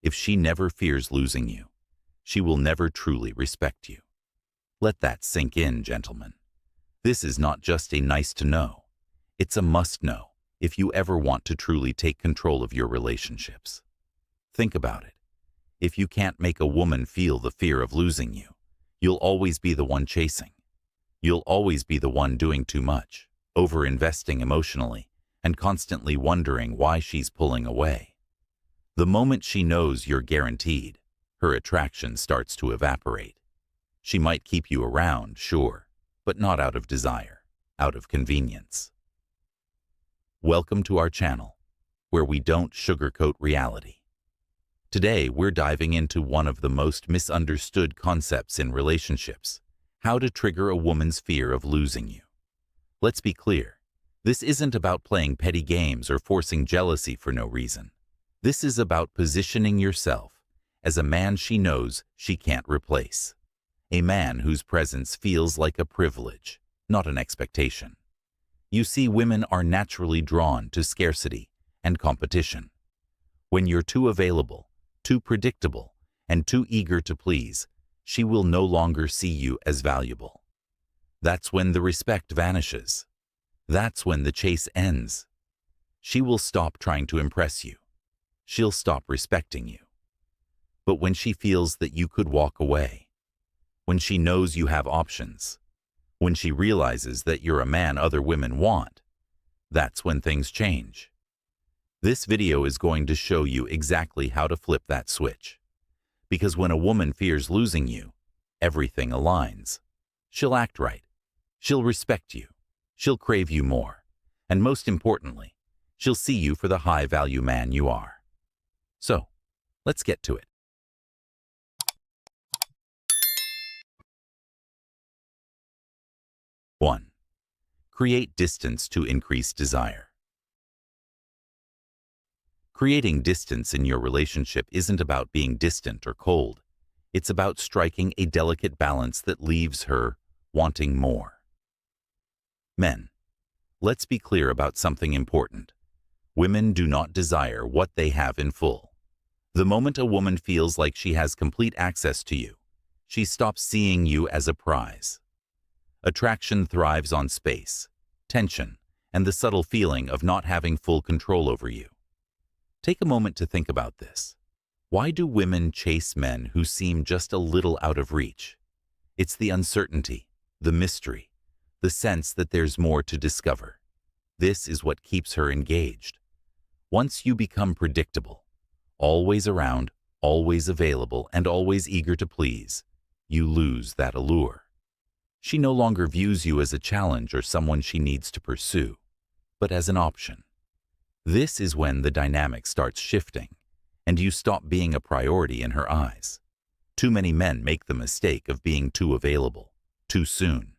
If she never fears losing you, she will never truly respect you. Let that sink in, gentlemen. This is not just a nice to know. It's a must know if you ever want to truly take control of your relationships. Think about it. If you can't make a woman feel the fear of losing you, you'll always be the one chasing. You'll always be the one doing too much, over-investing emotionally, and constantly wondering why she's pulling away. The moment she knows you're guaranteed, her attraction starts to evaporate. She might keep you around, sure, but not out of desire, out of convenience. Welcome to our channel, where we don't sugarcoat reality. Today, we're diving into one of the most misunderstood concepts in relationships: how to trigger a woman's fear of losing you. Let's be clear, this isn't about playing petty games or forcing jealousy for no reason. This is about positioning yourself as a man she knows she can't replace. A man whose presence feels like a privilege, not an expectation. You see, women are naturally drawn to scarcity and competition. When you're too available, too predictable, and too eager to please, she will no longer see you as valuable. That's when the respect vanishes. That's when the chase ends. She will stop trying to impress you. She'll stop respecting you. But when she feels that you could walk away, when she knows you have options, when she realizes that you're a man other women want, that's when things change. This video is going to show you exactly how to flip that switch. Because when a woman fears losing you, everything aligns. She'll act right. She'll respect you. She'll crave you more. And most importantly, she'll see you for the high-value man you are. So, let's get to it. One, create distance to increase desire. Creating distance in your relationship isn't about being distant or cold. It's about striking a delicate balance that leaves her wanting more. Men, let's be clear about something important. Women do not desire what they have in full. The moment a woman feels like she has complete access to you, she stops seeing you as a prize. Attraction thrives on space, tension, and the subtle feeling of not having full control over you. Take a moment to think about this. Why do women chase men who seem just a little out of reach? It's the uncertainty, the mystery, the sense that there's more to discover. This is what keeps her engaged. Once you become predictable, always around, always available, and always eager to please, you lose that allure. She no longer views you as a challenge or someone she needs to pursue, but as an option. This is when the dynamic starts shifting, and you stop being a priority in her eyes. Too many men make the mistake of being too available, too soon.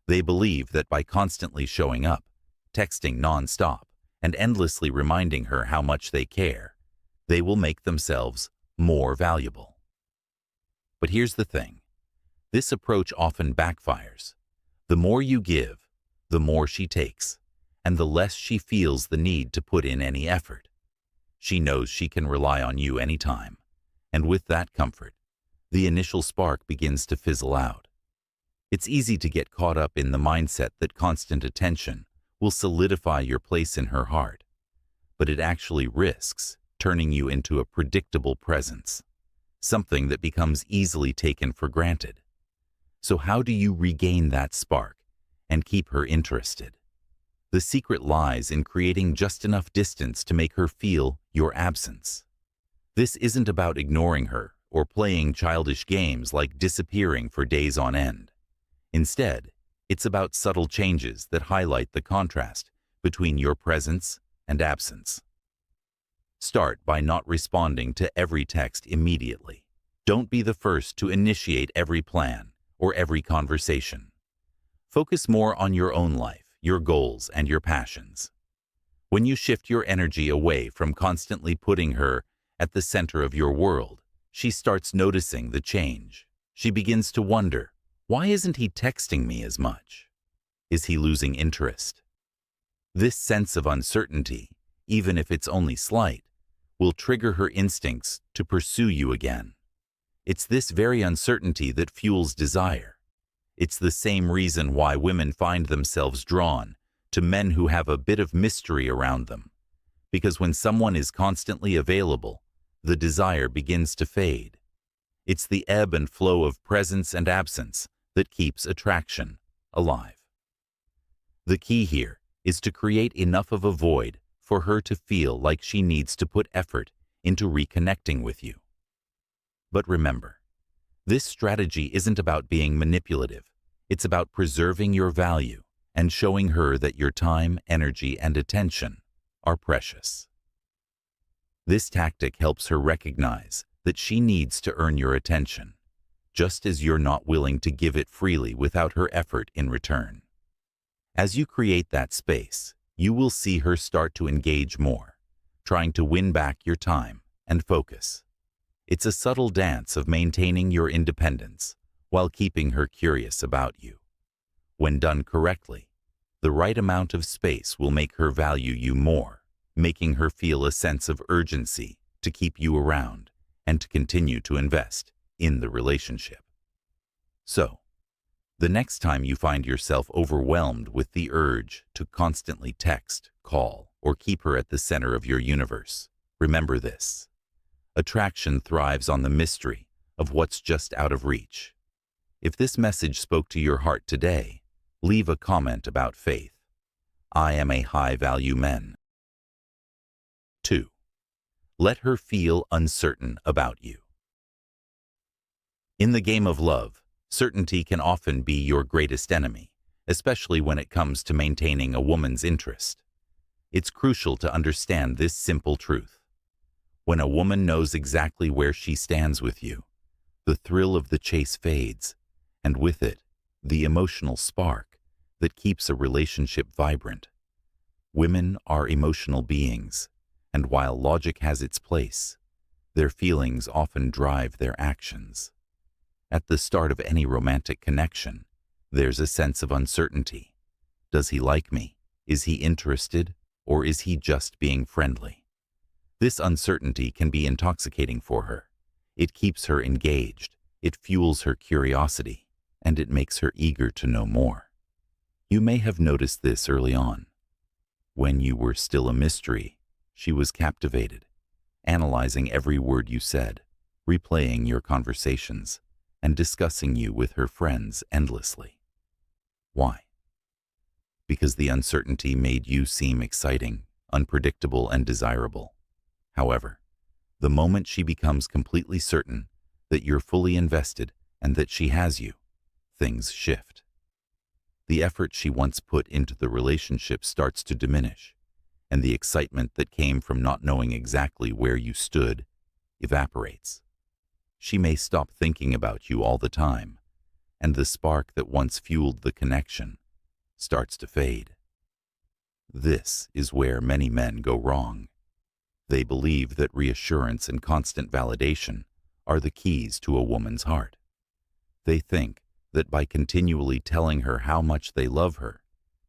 They believe that by constantly showing up, texting nonstop, and endlessly reminding her how much they care, they will make themselves more valuable. But here's the thing. This approach often backfires. The more you give, the more she takes, and the less she feels the need to put in any effort. She knows she can rely on you anytime, and with that comfort, the initial spark begins to fizzle out. It's easy to get caught up in the mindset that constant attention will solidify your place in her heart, but it actually risks turning you into a predictable presence, something that becomes easily taken for granted. So how do you regain that spark and keep her interested? The secret lies in creating just enough distance to make her feel your absence. This isn't about ignoring her or playing childish games like disappearing for days on end. Instead, it's about subtle changes that highlight the contrast between your presence and absence. Start by not responding to every text immediately. Don't be the first to initiate every plan or every conversation. Focus more on your own life, your goals, and your passions. When you shift your energy away from constantly putting her at the center of your world, she starts noticing the change. She begins to wonder, why isn't he texting me as much? Is he losing interest? This sense of uncertainty, even if it's only slight, will trigger her instincts to pursue you again. It's this very uncertainty that fuels desire. It's the same reason why women find themselves drawn to men who have a bit of mystery around them. Because when someone is constantly available, the desire begins to fade. It's the ebb and flow of presence and absence that keeps attraction alive. The key here is to create enough of a void for her to feel like she needs to put effort into reconnecting with you. But remember, this strategy isn't about being manipulative. It's about preserving your value and showing her that your time, energy, and attention are precious. This tactic helps her recognize that she needs to earn your attention, just as you're not willing to give it freely without her effort in return. As you create that space, you will see her start to engage more, trying to win back your time and focus. It's a subtle dance of maintaining your independence while keeping her curious about you. When done correctly, the right amount of space will make her value you more, making her feel a sense of urgency to keep you around and to continue to invest in the relationship. So, the next time you find yourself overwhelmed with the urge to constantly text, call, or keep her at the center of your universe, remember this. Attraction thrives on the mystery of what's just out of reach. If this message spoke to your heart today, leave a comment about faith. I am a high-value man. 2. Let her feel uncertain about you. In the game of love, certainty can often be your greatest enemy, especially when it comes to maintaining a woman's interest. It's crucial to understand this simple truth. When a woman knows exactly where she stands with you, the thrill of the chase fades, and with it, the emotional spark that keeps a relationship vibrant. Women are emotional beings, and while logic has its place, their feelings often drive their actions. At the start of any romantic connection, there's a sense of uncertainty. Does he like me? Is he interested? Or is he just being friendly? This uncertainty can be intoxicating for her. It keeps her engaged, it fuels her curiosity, and it makes her eager to know more. You may have noticed this early on. When you were still a mystery, she was captivated, analyzing every word you said, replaying your conversations, and discussing you with her friends endlessly. Why? Because the uncertainty made you seem exciting, unpredictable, and desirable. However, the moment she becomes completely certain that you're fully invested and that she has you, things shift. The effort she once put into the relationship starts to diminish, and the excitement that came from not knowing exactly where you stood evaporates. She may stop thinking about you all the time, and the spark that once fueled the connection starts to fade. This is where many men go wrong. They believe that reassurance and constant validation are the keys to a woman's heart. They think that by continually telling her how much they love her,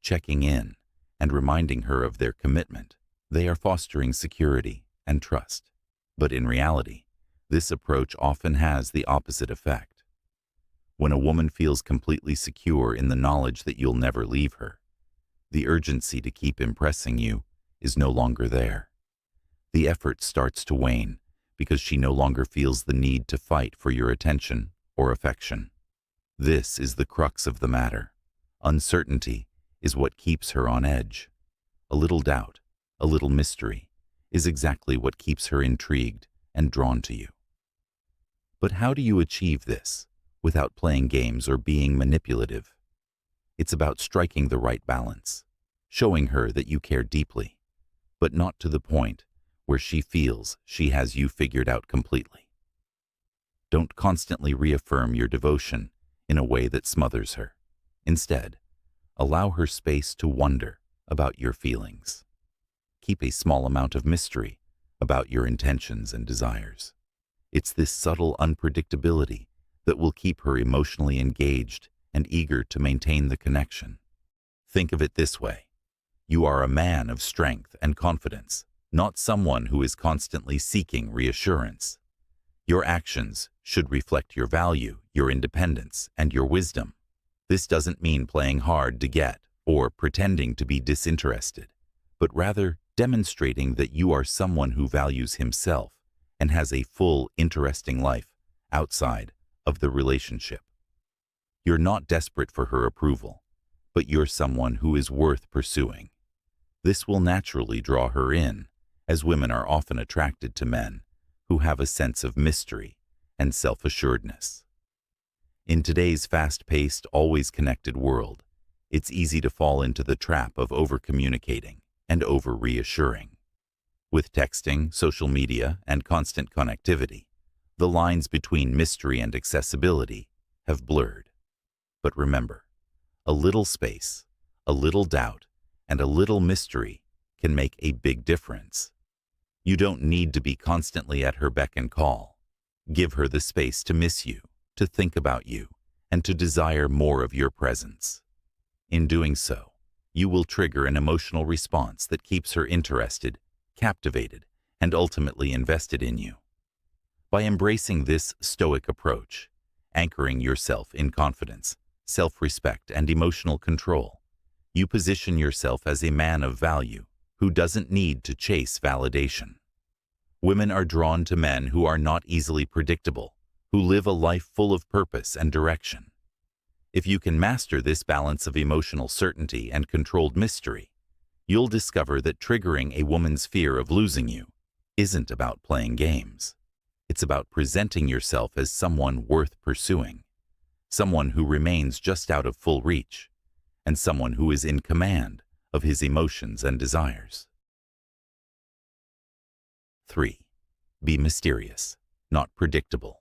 checking in, and reminding her of their commitment, they are fostering security and trust. But in reality, this approach often has the opposite effect. When a woman feels completely secure in the knowledge that you'll never leave her, the urgency to keep impressing you is no longer there. The effort starts to wane because she no longer feels the need to fight for your attention or affection. This is the crux of the matter. Uncertainty is what keeps her on edge. A little doubt, a little mystery, is exactly what keeps her intrigued and drawn to you. But how do you achieve this without playing games or being manipulative? It's about striking the right balance, showing her that you care deeply, but not to the point where she feels she has you figured out completely. Don't constantly reaffirm your devotion in a way that smothers her. Instead, allow her space to wonder about your feelings. Keep a small amount of mystery about your intentions and desires. It's this subtle unpredictability that will keep her emotionally engaged and eager to maintain the connection. Think of it this way. You are a man of strength and confidence, not someone who is constantly seeking reassurance. Your actions should reflect your value, your independence, and your wisdom. This doesn't mean playing hard to get or pretending to be disinterested, but rather demonstrating that you are someone who values himself and has a full, interesting life outside of the relationship. You're not desperate for her approval, but you're someone who is worth pursuing. This will naturally draw her in, as women are often attracted to men who have a sense of mystery and self-assuredness. In today's fast-paced, always connected world, it's easy to fall into the trap of over-communicating and over-reassuring. With texting, social media, and constant connectivity, the lines between mystery and accessibility have blurred. But remember, a little space, a little doubt, and a little mystery can make a big difference. You don't need to be constantly at her beck and call. Give her the space to miss you, to think about you, and to desire more of your presence. In doing so, you will trigger an emotional response that keeps her interested, captivated, and ultimately invested in you. By embracing this stoic approach, anchoring yourself in confidence, self-respect, and emotional control, you position yourself as a man of value who doesn't need to chase validation. Women are drawn to men who are not easily predictable, who live a life full of purpose and direction. If you can master this balance of emotional certainty and controlled mystery, you'll discover that triggering a woman's fear of losing you isn't about playing games. It's about presenting yourself as someone worth pursuing, someone who remains just out of full reach, and someone who is in command of his emotions and desires. 3. Be mysterious, not predictable.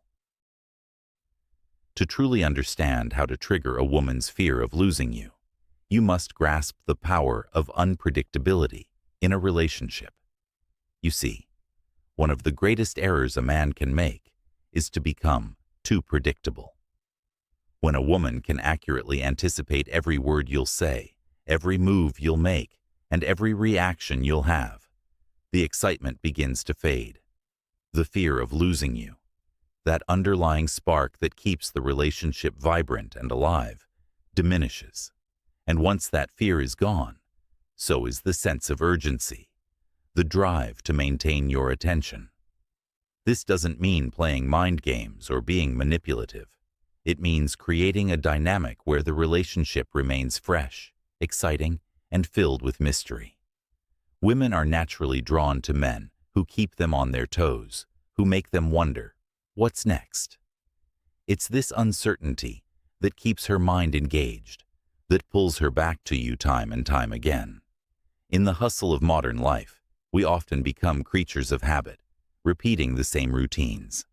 To truly understand how to trigger a woman's fear of losing you, you must grasp the power of unpredictability in a relationship. You see, one of the greatest errors a man can make is to become too predictable. When a woman can accurately anticipate every word you'll say, every move you'll make, and every reaction you'll have, the excitement begins to fade. The fear of losing you, that underlying spark that keeps the relationship vibrant and alive, diminishes. And once that fear is gone, so is the sense of urgency, the drive to maintain your attention. This doesn't mean playing mind games or being manipulative. It means creating a dynamic where the relationship remains fresh, exciting, and filled with mystery. Women are naturally drawn to men who keep them on their toes, who make them wonder, what's next? It's this uncertainty that keeps her mind engaged, that pulls her back to you time and time again. In the hustle of modern life, we often become creatures of habit, repeating the same routines.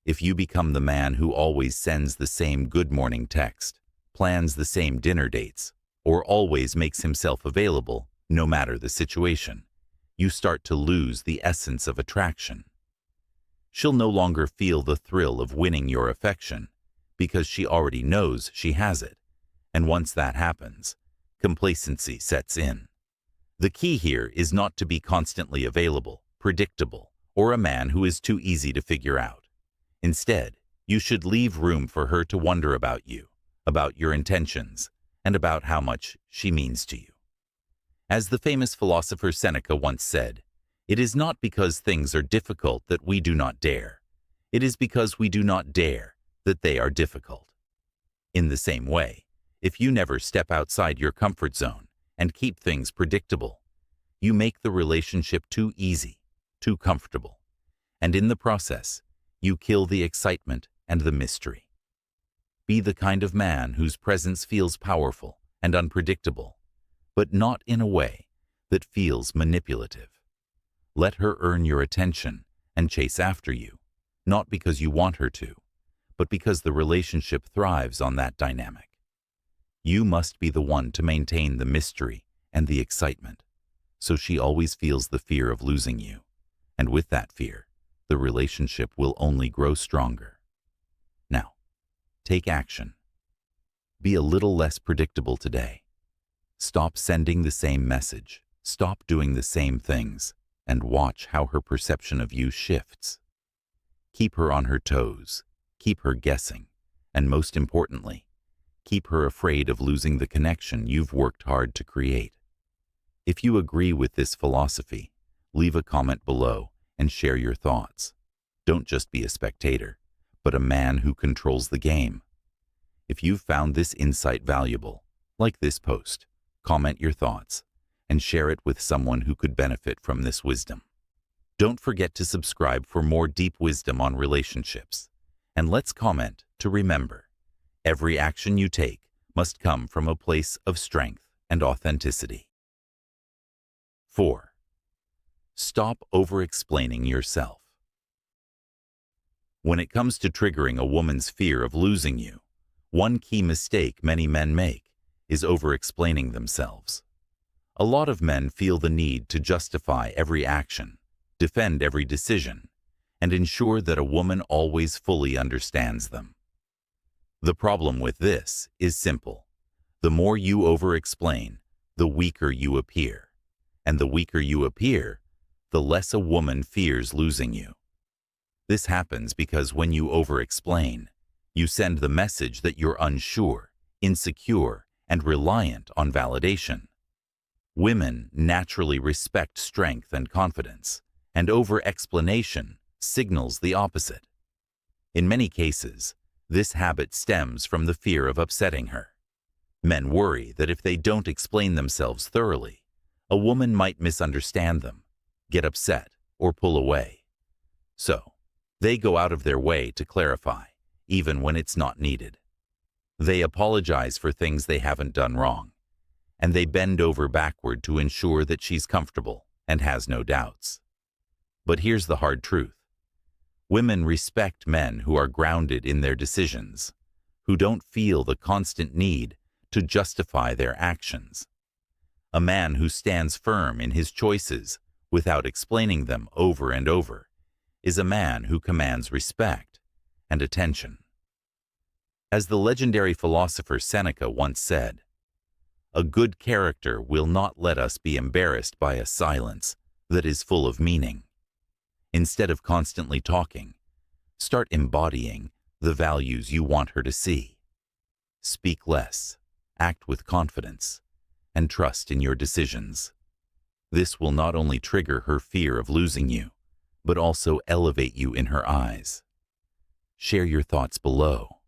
If you become the man who always sends the same good morning text, plans the same dinner dates, or always makes himself available, no matter the situation, you start to lose the essence of attraction. She'll no longer feel the thrill of winning your affection because she already knows she has it. And once that happens, complacency sets in. The key here is not to be constantly available, predictable, or a man who is too easy to figure out. Instead, you should leave room for her to wonder about you, about your intentions, and about how much she means to you. As the famous philosopher Seneca once said, "It is not because things are difficult that we do not dare. It is because we do not dare that they are difficult." In the same way, if you never step outside your comfort zone and keep things predictable, you make the relationship too easy, too comfortable, and in the process, you kill the excitement and the mystery. Be the kind of man whose presence feels powerful and unpredictable, but not in a way that feels manipulative. Let her earn your attention and chase after you, not because you want her to, but because the relationship thrives on that dynamic. You must be the one to maintain the mystery and the excitement, so she always feels the fear of losing you, and with that fear, the relationship will only grow stronger. Now, take action. Be a little less predictable today. Stop sending the same message. Stop doing the same things. and watch how her perception of you shifts. Keep her on her toes, keep her guessing, and most importantly, keep her afraid of losing the connection you've worked hard to create. If you agree with this philosophy, leave a comment below and share your thoughts. Don't just be a spectator, but a man who controls the game. If you've found this insight valuable, like this post, comment your thoughts, and share it with someone who could benefit from this wisdom. Don't forget to subscribe for more deep wisdom on relationships. And let's comment to remember, every action you take must come from a place of strength and authenticity. 4. Stop over-explaining yourself. When it comes to triggering a woman's fear of losing you, one key mistake many men make is over-explaining themselves. A lot of men feel the need to justify every action, defend every decision, and ensure that a woman always fully understands them. The problem with this is simple. The more you over-explain, the weaker you appear. And the weaker you appear, the less a woman fears losing you. This happens because when you over-explain, you send the message that you're unsure, insecure, and reliant on validation. Women naturally respect strength and confidence, and over-explanation signals the opposite. In many cases, this habit stems from the fear of upsetting her. Men worry that if they don't explain themselves thoroughly, a woman might misunderstand them, get upset, or pull away. So, they go out of their way to clarify, even when it's not needed. They apologize for things they haven't done wrong, and they bend over backward to ensure that she's comfortable and has no doubts. But here's the hard truth. Women respect men who are grounded in their decisions, who don't feel the constant need to justify their actions. A man who stands firm in his choices without explaining them over and over is a man who commands respect and attention. As the legendary philosopher Seneca once said, "A good character will not let us be embarrassed by a silence that is full of meaning." Instead of constantly talking, start embodying the values you want her to see. Speak less, act with confidence, and trust in your decisions. This will not only trigger her fear of losing you, but also elevate you in her eyes. Share your thoughts below.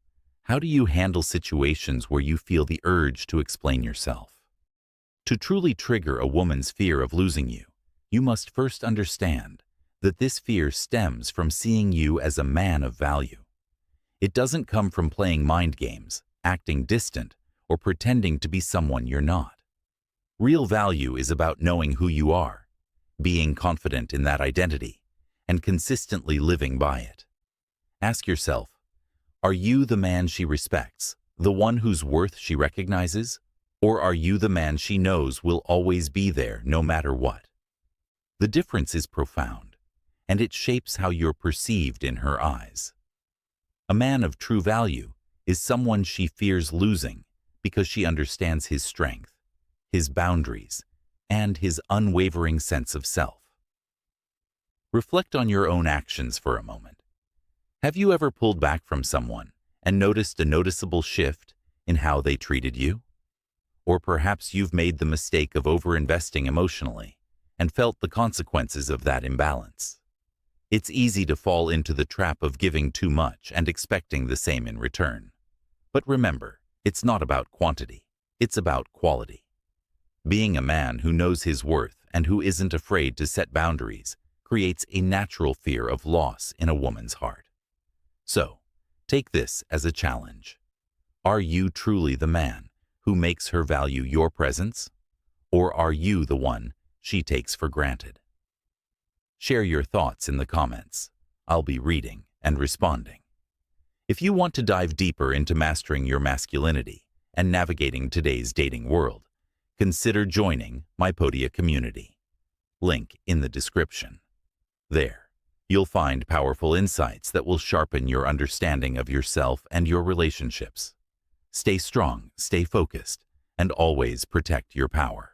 How do you handle situations where you feel the urge to explain yourself? To truly trigger a woman's fear of losing you, you must first understand that this fear stems from seeing you as a man of value. It doesn't come from playing mind games, acting distant, or pretending to be someone you're not. Real value is about knowing who you are, being confident in that identity, and consistently living by it. Ask yourself, are you the man she respects, the one whose worth she recognizes, or are you the man she knows will always be there no matter what? The difference is profound, and it shapes how you're perceived in her eyes. A man of true value is someone she fears losing because she understands his strength, his boundaries, and his unwavering sense of self. Reflect on your own actions for a moment. Have you ever pulled back from someone and noticed a noticeable shift in how they treated you? Or perhaps you've made the mistake of overinvesting emotionally and felt the consequences of that imbalance. It's easy to fall into the trap of giving too much and expecting the same in return. But remember, it's not about quantity, it's about quality. Being a man who knows his worth and who isn't afraid to set boundaries creates a natural fear of loss in a woman's heart. So, take this as a challenge. Are you truly the man who makes her value your presence? Or are you the one she takes for granted? Share your thoughts in the comments. I'll be reading and responding. If you want to dive deeper into mastering your masculinity and navigating today's dating world, consider joining my Podia community. Link in the description. There, you'll find powerful insights that will sharpen your understanding of yourself and your relationships. Stay strong, stay focused, and always protect your power.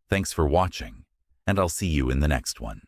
Thanks for watching, and I'll see you in the next one.